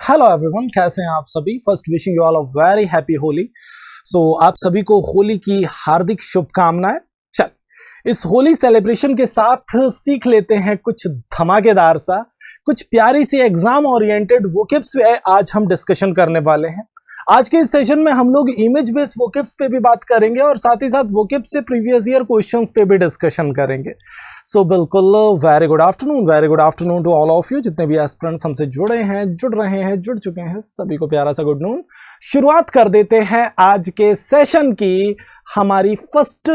Hello everyone, कैसे हैं आप सभी। First wishing you all a very happy Holi. आप सभी को होली की हार्दिक शुभकामनाएं। चल, इस होली सेलिब्रेशन के साथ सीख लेते हैं कुछ धमाकेदार सा, कुछ प्यारी सी एग्जाम ओरिएंटेड वोकैब्स पे आज हम डिस्कशन करने वाले हैं। आज के इस सेशन में हम लोग इमेज बेस्ड वोकैब्स पे भी बात करेंगे और साथ ही साथ वोकैब्स से प्रीवियस ईयर क्वेश्चंस पे भी डिस्कशन करेंगे। बिल्कुल very good afternoon to all of you, जितने भी एस्पिरेंट्स हमसे जुड़े हैं, जुड़ रहे हैं, जुड़ चुके हैं, सभी को प्यारा सा गुड नून। शुरुआत कर देते हैं आज के सेशन की हमारी फर्स्ट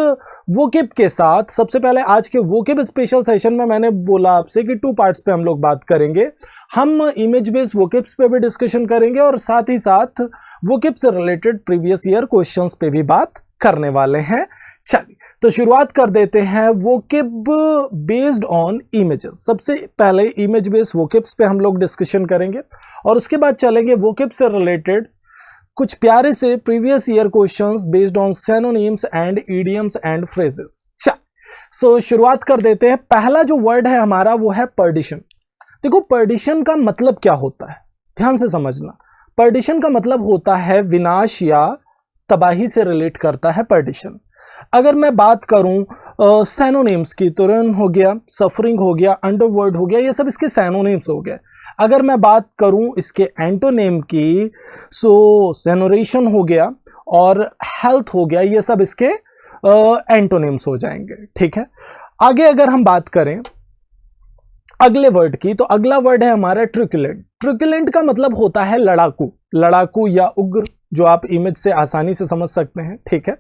वोकैब के साथ। सबसे पहले आज के वोकैब स्पेशल सेशन में मैंने बोला आपसे कि 2 पार्ट्स पे हम लोग बात करेंगे। हम इमेज बेस्ड वोकैब्स पे भी डिस्कशन करेंगे और साथ ही साथ वोकैब से रिलेटेड प्रीवियस ईयर क्वेश्चंस पे भी बात करने वाले हैं। चलिए तो शुरुआत कर देते हैं वोकैब बेस्ड ऑन इमेजेस। सबसे पहले इमेज बेस्ड वोकैब्स पे हम लोग डिस्कशन करेंगे और उसके बाद चलेंगे वोकैब से रिलेटेड कुछ प्यारे से previous year questions based on synonyms and idioms and phrases. चल शुरुआत कर देते हैं। पहला जो वर्ड है हमारा वो है पर्डिशन। देखो, पर्डिशन का मतलब क्या होता है, ध्यान से समझना। पर्डिशन का मतलब होता है विनाश या तबाही से रिलेट करता है पर्डिशन। अगर मैं बात करूं सैनोनिम्स की तो रन हो गया, सफरिंग हो गया, अंडरवर्ल्ड हो गया, ये सब इसके सैनोनिम्स हो गए। अगर मैं बात करूं इसके एंटोनिम की, सेनोरेशन हो गया और हेल्थ हो गया, ये सब इसके एंटोनिम्स हो जाएंगे। ठीक है, आगे अगर हम बात करें अगले वर्ड की तो अगला वर्ड है हमारा ट्रिकुलेंट। ट्रिकुलेंट का मतलब होता है लड़ाकू या उग्र, जो आप इमेज से आसानी से समझ सकते हैं। ठीक है,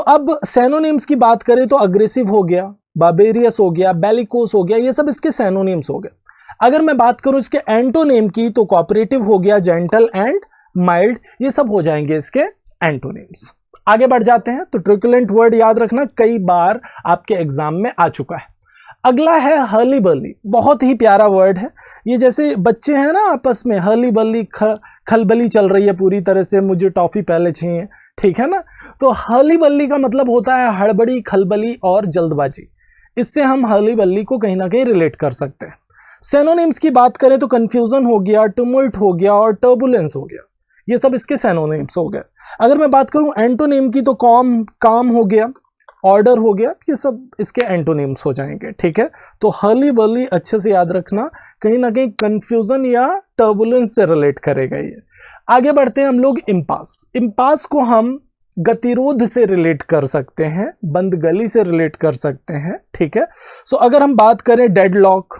अब सैनोनिम्स की बात करें तो अग्रेसिव हो गया, बार्बेरियस हो गया, बेलिकोस हो गया, ये सब इसके सैनोनिम्स हो गए। अगर मैं बात करूं इसके एंटोनिम की तो कोऑपरेटिव हो गया, जेंटल एंड माइल्ड, ये सब हो जाएंगे इसके एंटोनिम्स। आगे बढ़ जाते हैं। तो ट्रिकुलेंट वर्ड याद रखना, कई बार आपके एग्जाम में आ चुका है। अगला है हर्ली बर्ली। बहुत ही प्यारा वर्ड है ये। जैसे बच्चे हैं ना, आपस में हर्ली बर्ली, खलबली चल रही है पूरी तरह से, मुझे टॉफी पहले चाहिए। ठीक है ना, तो हर्ली बर्ली का मतलब होता है हड़बड़ी, खलबली और जल्दबाजी। इससे हम हर्ली बर्ली को कहीं ना कहीं रिलेट कर सकते हैं। सैनोनिम्स की बात करें तो कंफ्यूजन हो गया, टुमुल्ट हो गया और टर्बुलेंस हो गया, ये सब इसके सैनोनिम्स हो गए। अगर मैं बात करूं एंटोनिम की तो काम हो गया, ऑर्डर हो गया, ये सब इसके एंटोनिम्स हो जाएंगे। ठीक है, तो हर्ली बर्ली अच्छे से याद रखना, कहीं ना कहीं कंफ्यूजन या टर्बुलेंस से रिलेट करेगा ये। आगे बढ़ते हैं हम लोग इम्पास को हम गतिरोध से रिलेट कर सकते हैं, बंद गली से रिलेट कर सकते हैं। ठीक है, अगर हम बात करें डेडलॉक,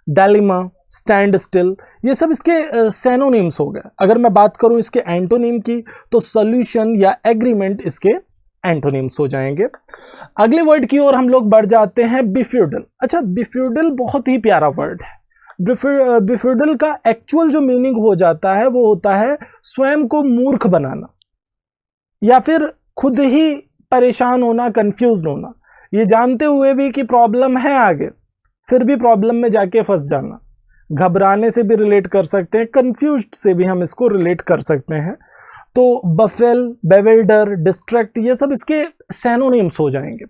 डायलिमा, स्टैंड स्टिल, ये सब इसके सैनोनिम्स हो गए। अगर मैं बात करूं इसके एंटोनिम की तो सॉल्यूशन या एग्रीमेंट इसके एंटोनिम्स हो जाएंगे। अगले वर्ड की ओर हम लोग बढ़ जाते हैं, बिफ्यूडल। अच्छा, बिफ्यूडल बहुत ही प्यारा वर्ड है। बिफ्यूडल का एक्चुअल जो मीनिंग हो जाता है वो होता है स्वयं को मूर्ख बनाना या फिर खुद ही परेशान होना, कंफ्यूज होना, ये जानते हुए भी कि प्रॉब्लम है आगे, फिर भी प्रॉब्लम में जाके फंस जाना। घबराने से भी रिलेट कर सकते हैं, कंफ्यूज्ड से भी हम इसको रिलेट कर सकते हैं। तो बफेल, बेविल्डर, डिस्ट्रैक्ट, ये सब इसके सैनोनिम्स हो जाएंगे।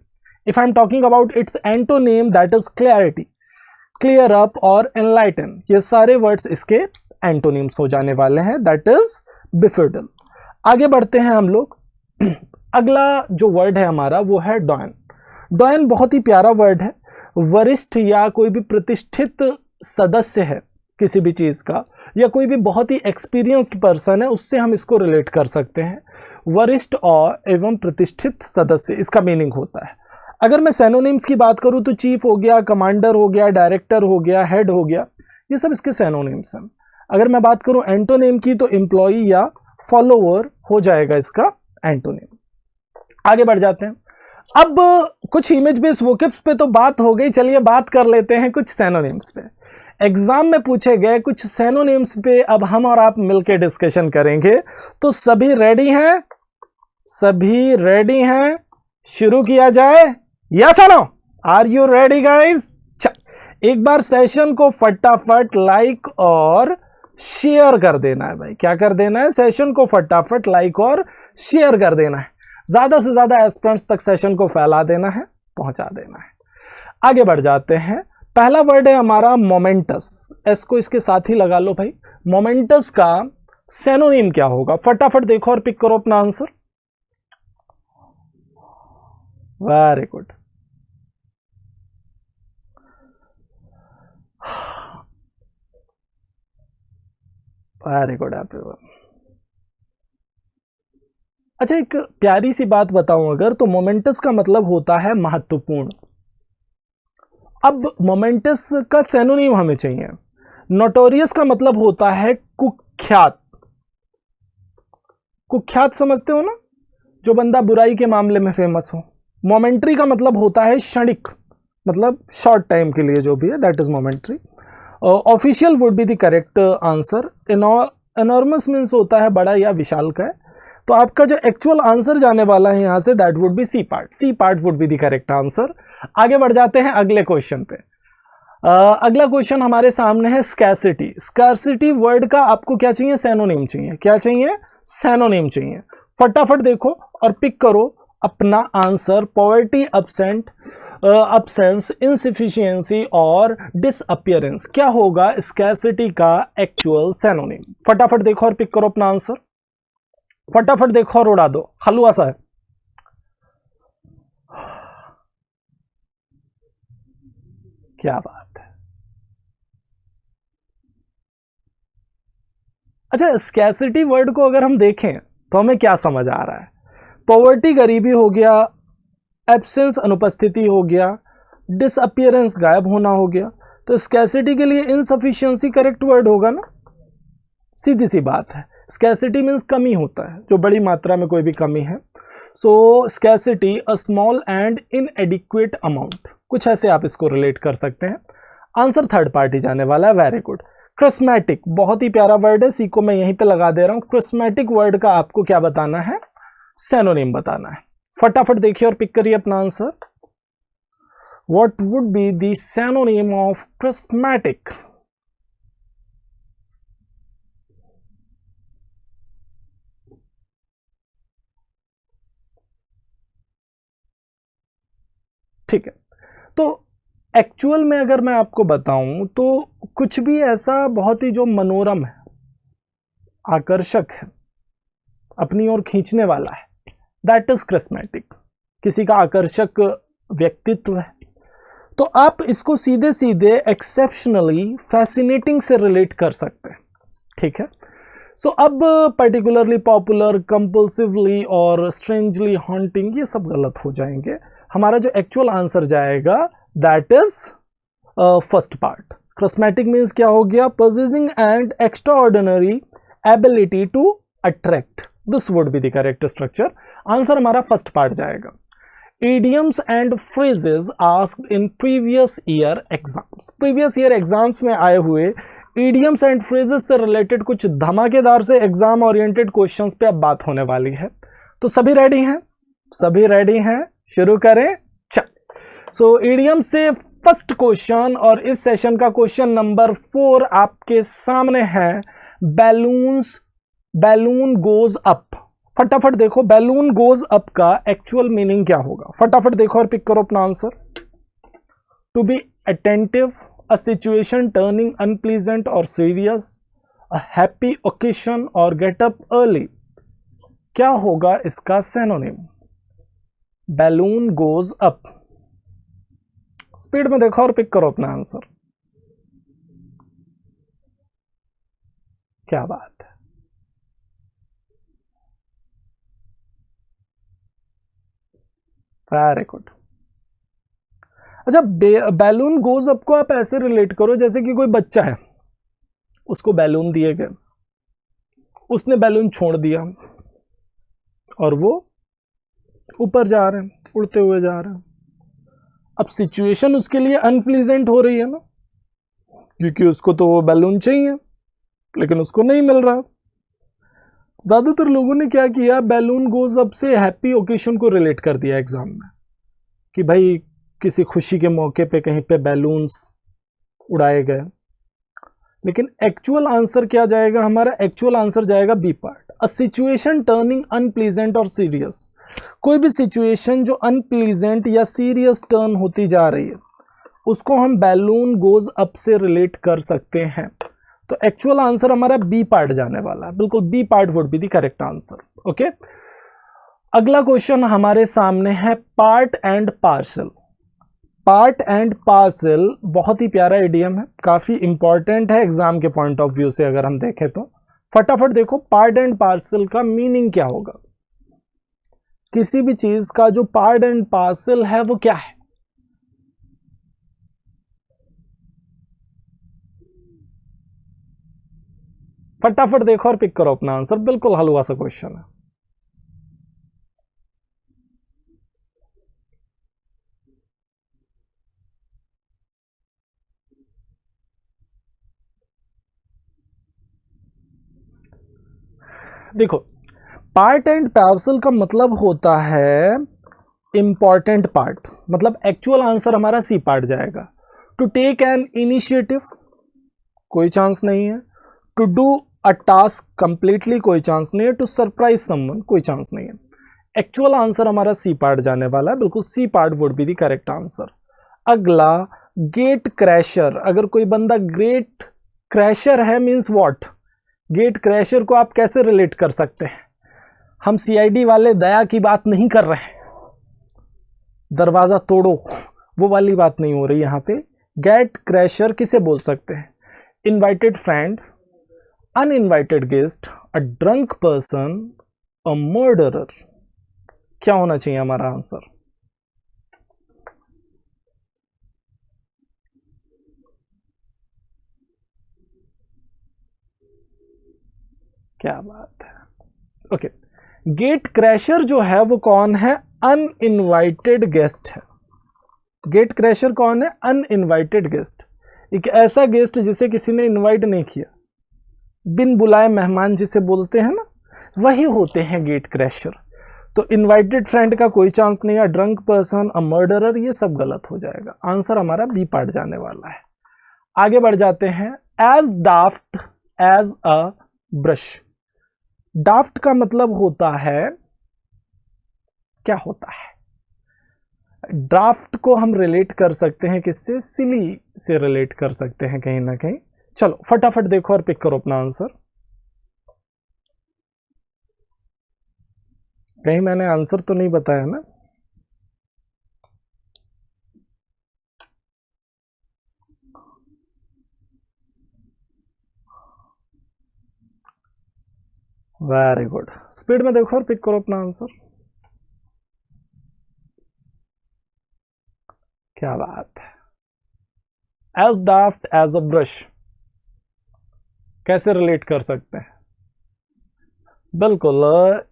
If I am talking about it's antonym that is clarity, clear up और एनलाइटन, ये सारे वर्ड्स इसके एंटोनिम्स हो जाने वाले हैं, दैट इज बिफ्यूडल। आगे बढ़ते हैं हम लोग। अगला जो वर्ड है हमारा वो है डॉयन। डॉयन बहुत ही प्यारा वर्ड है। वरिष्ठ या कोई भी प्रतिष्ठित सदस्य है किसी भी चीज का, या कोई भी बहुत ही एक्सपीरियंस्ड पर्सन है, उससे हम इसको रिलेट कर सकते हैं। वरिष्ठ और एवं प्रतिष्ठित सदस्य इसका मीनिंग होता है। अगर मैं सैनोनिम्स की बात करूं तो चीफ हो गया, कमांडर हो गया, डायरेक्टर हो गया, हेड हो गया, ये सब इसके सैनोनिम्स हैं। अगर मैं बात करूं एंटोनिम की तो एम्प्लॉई या फॉलोवर हो जाएगा इसका एंटोनिम। आगे बढ़ जाते हैं। अब कुछ इमेज बेस्ड वोकैब्स पे तो बात हो गई, चलिए बात कर लेते हैं कुछ सैनोनिम्स पे। एग्जाम में पूछे गए कुछ सैनोनिम्स पे अब हम और आप मिलकर डिस्कशन करेंगे। तो सभी रेडी हैं? सभी रेडी हैं? शुरू किया जाए? यस और no? Are you ready guys? एक बार सेशन को फटाफट लाइक और शेयर कर देना है भाई। क्या कर देना है? सेशन को फटाफट लाइक और शेयर कर देना है। ज्यादा से ज्यादा एस्पिरेंट्स तक सेशन को फैला देना है, पहुंचा देना है। आगे बढ़ जाते हैं। पहला वर्ड है हमारा मोमेंटस, एस को इसके साथ ही लगा लो भाई। मोमेंटस का सिनोनिम क्या होगा, फटाफट देखो और पिक करो अपना answer. Very good, very good everyone. अच्छा, एक प्यारी सी बात बताऊं अगर, तो मोमेंटस का मतलब होता है महत्वपूर्ण। अब मोमेंटस का सिनोनिम हमें चाहिए। नोटोरियस का मतलब होता है कुख्यात। कुख्यात समझते हो ना, जो बंदा बुराई के मामले में फेमस हो। मोमेंट्री का मतलब होता है क्षणिक, मतलब शॉर्ट टाइम के लिए जो भी है, that is momentary. Official would be the correct answer. Enormous means होता है बड़ा या विशाल का है। तो आपका जो एक्चुअल आंसर जाने वाला है यहां से, that would be C part. C part would be the correct answer. आगे बढ़ जाते हैं अगले क्वेश्चन पे। अगला क्वेश्चन हमारे सामने है स्कैरसिटी। स्कैरसिटी वर्ड का आपको क्या चाहिए, सिनोनिम चाहिए। क्या चाहिए, सिनोनिम चाहिए। फटाफट देखो और पिक करो अपना answer. Poverty, absent, absence, insufficiency और डिसअपियरेंस। क्या होगा स्कैरसिटी का एक्चुअल सिनोनिम? फटाफट देखो और पिक करो अपना आंसर। फटाफट देखो और उड़ा दो, हलवा सा है। क्या बात है। अच्छा, स्कैरसिटी वर्ड को अगर हम देखें तो हमें क्या समझ आ रहा है? पॉवर्टी गरीबी हो गया, एब्सेंस अनुपस्थिति हो गया, डिसअपियरेंस गायब होना हो गया। तो स्कैरसिटी के लिए इनसफिशिएंसी करेक्ट वर्ड होगा ना, सीधी सी बात है। स्कैरसिटी मीन्स कमी होता है, जो बड़ी मात्रा में कोई भी कमी है। So scarcity a small and inadequate amount, कुछ ऐसे आप इसको रिलेट कर सकते हैं। आंसर थर्ड पार्टी जाने वाला है। Very good. क्रिस्मेटिक बहुत ही प्यारा वर्ड है, सी को मैं यहीं पे लगा दे रहा हूं। क्रिस्मेटिक वर्ड का आपको क्या बताना है, सिनोनिम बताना है। फटाफट देखिए और पिक करिए अपना answer. What would be the synonym of charismatic? ठीक है, तो एक्चुअल में अगर मैं आपको बताऊं तो कुछ भी ऐसा बहुत ही जो मनोरम है, आकर्षक है, अपनी ओर खींचने वाला है, दैट इज क्रिस्मेटिक। किसी का आकर्षक व्यक्तित्व है, तो आप इसको सीधे सीधे एक्सेप्शनली, फैसिनेटिंग से रिलेट कर सकते हैं। ठीक है, सो अब पर्टिकुलरली, पॉपुलर, कंपल्सिवली और स्ट्रेंजली हॉन्टिंग, ये सब गलत हो जाएंगे। हमारा जो एक्चुअल आंसर जाएगा that is first part. Charismatic means क्या हो गया, possessing and extraordinary ability to attract, this would be the correct structure. Answer हमारा फर्स्ट पार्ट जाएगा। idioms and phrases asked in previous year exams, previous year exams में आए हुए idioms and phrases से related कुछ धमाकेदार से exam oriented questions पे अब बात होने वाली है। तो सभी रेडी हैं? सभी रेडी हैं? शुरू करें, चल। सो इडियम से फर्स्ट क्वेश्चन, और इस सेशन का क्वेश्चन नंबर 4 आपके सामने है। Balloons, balloon goes up. फटाफट देखो, बैलून गोज अप का एक्चुअल मीनिंग क्या होगा? फटाफट देखो और पिक करो अपना answer. To be attentive, a situation turning unpleasant और सीरियस, अ हैप्पी ओकेशन और गेट अप अर्ली। क्या होगा इसका synonym? Balloon goes up. Speed में देखो और पिक करो अपना आंसर। क्या बात है, वेरी गुड। अच्छा, बैलून गोज अप को आप ऐसे रिलेट करो जैसे कि कोई बच्चा है, उसको बैलून दिए गए, उसने बैलून छोड़ दिया और वो ऊपर जा रहे हैं, उड़ते हुए जा रहे हैं। अब सिचुएशन उसके लिए अनप्लीजेंट हो रही है ना, क्योंकि उसको तो वो बैलून चाहिए लेकिन उसको नहीं मिल रहा। ज्यादातर लोगों ने क्या किया, बैलून गोज अप से हैप्पी ओकेशन को रिलेट कर दिया एग्जाम में, कि भाई किसी खुशी के मौके पे कहीं पे बैलून्स उड़ाए गए। लेकिन एक्चुअल आंसर क्या जाएगा हमारा? एक्चुअल आंसर जाएगा B part, a situation turning unpleasant और सीरियस। कोई भी सिचुएशन जो अनप्लीजेंट या सीरियस टर्न होती जा रही है, उसको हम बैलून गोज अप से रिलेट कर सकते हैं। तो एक्चुअल आंसर हमारा बी पार्ट जाने वाला है, बिल्कुल B part would be the correct answer. Okay, अगला क्वेश्चन हमारे सामने है part and parcel. Part and parcel बहुत ही प्यारा इडियम है, काफी इंपॉर्टेंट है एग्जाम के पॉइंट ऑफ व्यू से अगर हम देखें तो। फटाफट देखो पार्ट एंड पार्सल का मीनिंग क्या होगा। किसी भी चीज का जो पार्ट एंड पार्सल है वो क्या है? फटाफट देखो और पिक करो अपना आंसर, बिल्कुल हलवा सा क्वेश्चन है। देखो पार्ट एंड पार्सल का मतलब होता है इंपॉर्टेंट पार्ट, मतलब एक्चुअल आंसर हमारा सी पार्ट जाएगा। टू टेक एन इनिशिएटिव कोई चांस नहीं है, to do a task completely कोई चांस नहीं है, टू सरप्राइज समवन कोई चांस नहीं है। एक्चुअल आंसर हमारा सी पार्ट जाने वाला है, बिल्कुल C part would be the correct answer. अगला गेट क्रैशर, अगर कोई बंदा ग्रेट क्रैशर है मींस व्हाट? गेट क्रैशर को आप कैसे रिलेट कर सकते हैं? हम सीआईडी वाले दया की बात नहीं कर रहे हैं, दरवाजा तोड़ो वो वाली बात नहीं हो रही यहां पे। गेट क्रैशर किसे बोल सकते हैं? Invited friend, uninvited guest, a drunk person, a murderer. क्या होना चाहिए हमारा आंसर? क्या बात है। ओके, गेट क्रैशर जो है वो कौन है? अनइनवाइटेड गेस्ट है। गेट क्रैशर कौन है? अनइनवाइटेड गेस्ट, एक ऐसा गेस्ट जिसे किसी ने इनवाइट नहीं किया, बिन बुलाए मेहमान जिसे बोलते हैं ना, वही होते हैं गेट क्रैशर। तो इनवाइटेड फ्रेंड का कोई चांस नहीं है, ड्रंक पर्सन, अ मर्डरर, ये सब गलत हो जाएगा। आंसर हमारा बी पार्ट जाने वाला है। आगे बढ़ जाते हैं। As daft as a brush. Daft का मतलब होता है, क्या होता है? ड्राफ्ट को हम रिलेट कर सकते हैं किससे? सिली से रिलेट कर सकते हैं कहीं ना कहीं। चलो फटाफट देखो और पिक करो अपना आंसर। कहीं मैंने आंसर तो नहीं बताया ना? वेरी गुड, स्पीड में देखो और पिक करो अपना आंसर। क्या बात है। As daft as a brush कैसे रिलेट कर सकते हैं? बिल्कुल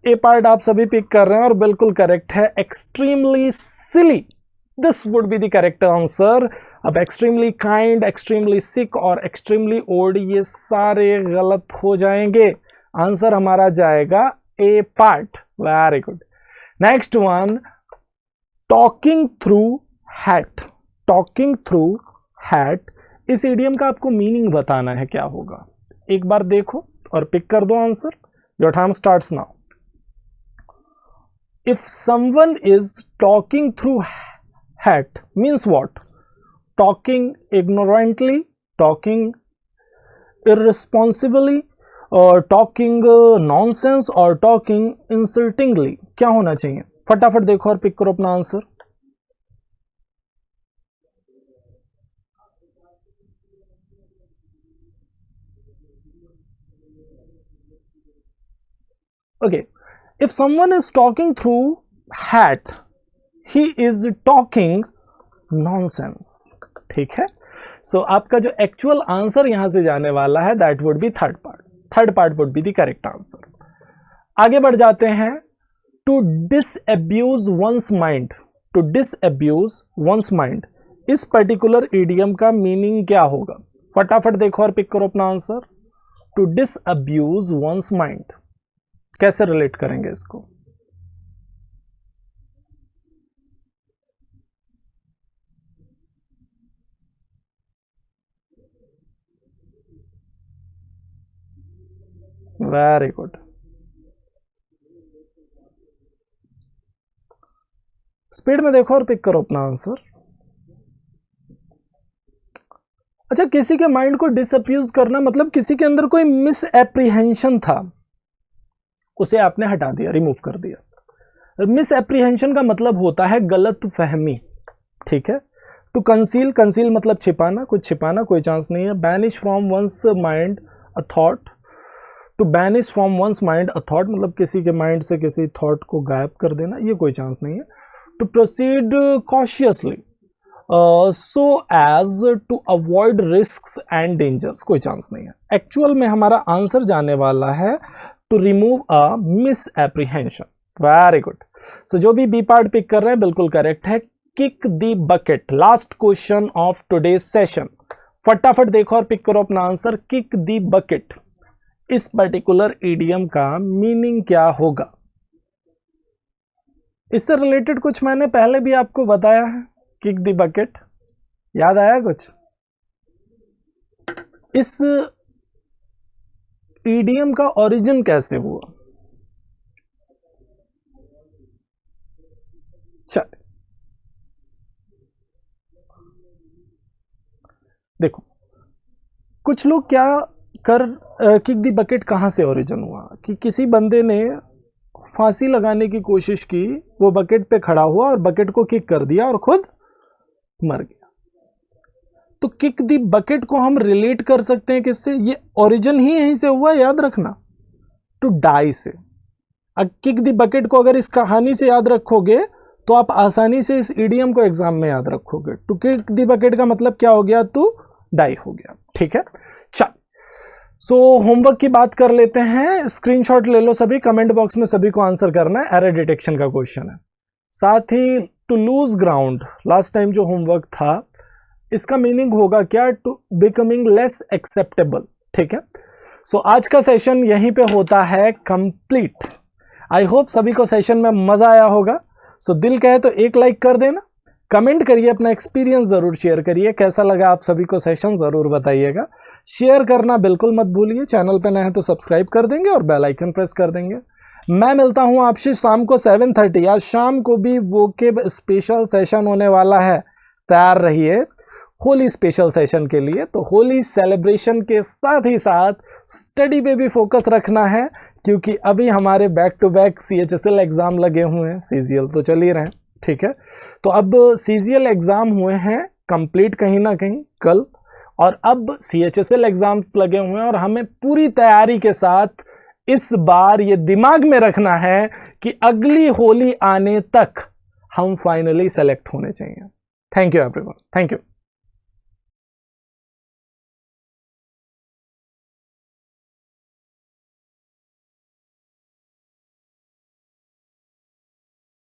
ए पार्ट आप सभी पिक कर रहे हैं और बिल्कुल करेक्ट है। Extremely silly, this would be the correct answer. अब एक्सट्रीमली काइंड, एक्सट्रीमली सिक और एक्सट्रीमली ओल्ड ये सारे गलत हो जाएंगे। आंसर हमारा जाएगा A part. Very good. Next one, talking through hat. Talking through hat, इस इडियम का आपको मीनिंग बताना है, क्या होगा? एक बार देखो और पिक कर दो answer. Your time starts now. If someone is talking through hat means what? Talking ignorantly, talking irresponsibly, और टॉकिंग नॉनसेंस, और टॉकिंग इंसल्टिंगली। क्या होना चाहिए? फटाफट देखो और पिक करो अपना answer. Okay, if someone is talking through hat, he is talking nonsense. ठीक है, सो आपका जो एक्चुअल आंसर यहां से जाने वाला है that would be third part. Third part would be the correct answer. आगे बढ़ जाते हैं। To disabuse one's mind. To disabuse one's mind, इस पर्टिकुलर इडियम का मीनिंग क्या होगा? फटाफट देखो और पिक करो अपना answer. To disabuse one's mind कैसे रिलेट करेंगे इसको? वेरी गुड, स्पीड में देखो और पिक करो अपना आंसर। अच्छा, किसी के माइंड को डिसअप्यूज करना मतलब किसी के अंदर कोई मिस एप्रीहेंशन था, उसे आपने हटा दिया, रिमूव कर दिया। मिस एप्रीहेंशन का मतलब होता है गलत फहमी, ठीक है। टू कंसील, कंसील मतलब छिपाना, कुछ छिपाना, कोई चांस नहीं है। Banish from one's mind a thought, to banish from one's mind a thought मतलब किसी के माइंड से किसी थॉट को गायब कर देना, ये कोई चांस नहीं है। To proceed cautiously so as to avoid risks and dangers, कोई चांस नहीं है। एक्चुअल में हमारा आंसर जाने वाला है to remove a misapprehension. Very good. So जो भी बी पार्ट पिक कर रहे हैं बिल्कुल करेक्ट है। Kick the bucket, last question of today's session. फटाफट देखो और पिक करो अपना आंसर। किक द बकेट, इस पर्टिकुलर ईडियम का मीनिंग क्या होगा? इससे रिलेटेड कुछ मैंने पहले भी आपको बताया है। किक द बकेट याद आया कुछ? इस ईडियम का ओरिजिन कैसे हुआ? चल देखो, कुछ लोग क्या कर किक द बकेट कहां से ओरिजिन हुआ कि किसी बंदे ने फांसी लगाने की कोशिश की, वो बकेट पे खड़ा हुआ और बकेट को किक कर दिया और खुद मर गया। तो किक द बकेट को हम रिलेट कर सकते हैं किससे? ये ओरिजिन ही यहीं से हुआ, याद रखना, टू डाई से। अब किक द बकेट को अगर इस कहानी से याद रखोगे तो आप आसानी से इस इडियम को एग्जाम में याद रखोगे। टू किक द बकेट का मतलब क्या हो गया? टू डाई हो गया, ठीक है। चल, सो होमवर्क की बात कर लेते हैं। स्क्रीनशॉट ले लो सभी, कमेंट बॉक्स में सभी को आंसर करना है। एरर डिटेक्शन का क्वेश्चन है। साथ ही to lose ground, last time जो होमवर्क था, इसका मीनिंग होगा क्या? टू बिकमिंग लेस एक्सेप्टेबल, ठीक है। सो आज का सेशन यहीं पे होता है कंप्लीट। आई होप सभी को सेशन में मजा आया होगा। सो दिल कहे तो एक लाइक कर देना, कमेंट करिए, अपना एक्सपीरियंस जरूर शेयर करिए, कैसा लगा आप सभी को सेशन जरूर बताइएगा। शेयर करना बिल्कुल मत भूलिए, चैनल पे नए हैं तो सब्सक्राइब कर देंगे और बेल आइकन प्रेस कर देंगे। मैं मिलता हूं आपसे शाम को 7:30। आज शाम को भी वोकेब स्पेशल सेशन होने वाला है, तैयार रहिए होली स्पेशल सेशन के लिए। तो होली सेलिब्रेशन के साथ ही साथ स्टडी पे भी फोकस रखना है, क्योंकि अभी हमारे back to back CHSL exam लगे हुए हैं, CGL तो चल ही रहे हैं, ठीक है। तो अब CGL एग्जाम हुए हैं कंप्लीट कहीं ना कहीं कल, और अब CHSL एग्जाम्स लगे हुए हैं, और हमें पूरी तैयारी के साथ इस बार ये दिमाग में रखना है कि अगली होली आने तक हम फाइनली सेलेक्ट होने चाहिए। Thank you everyone, thank you.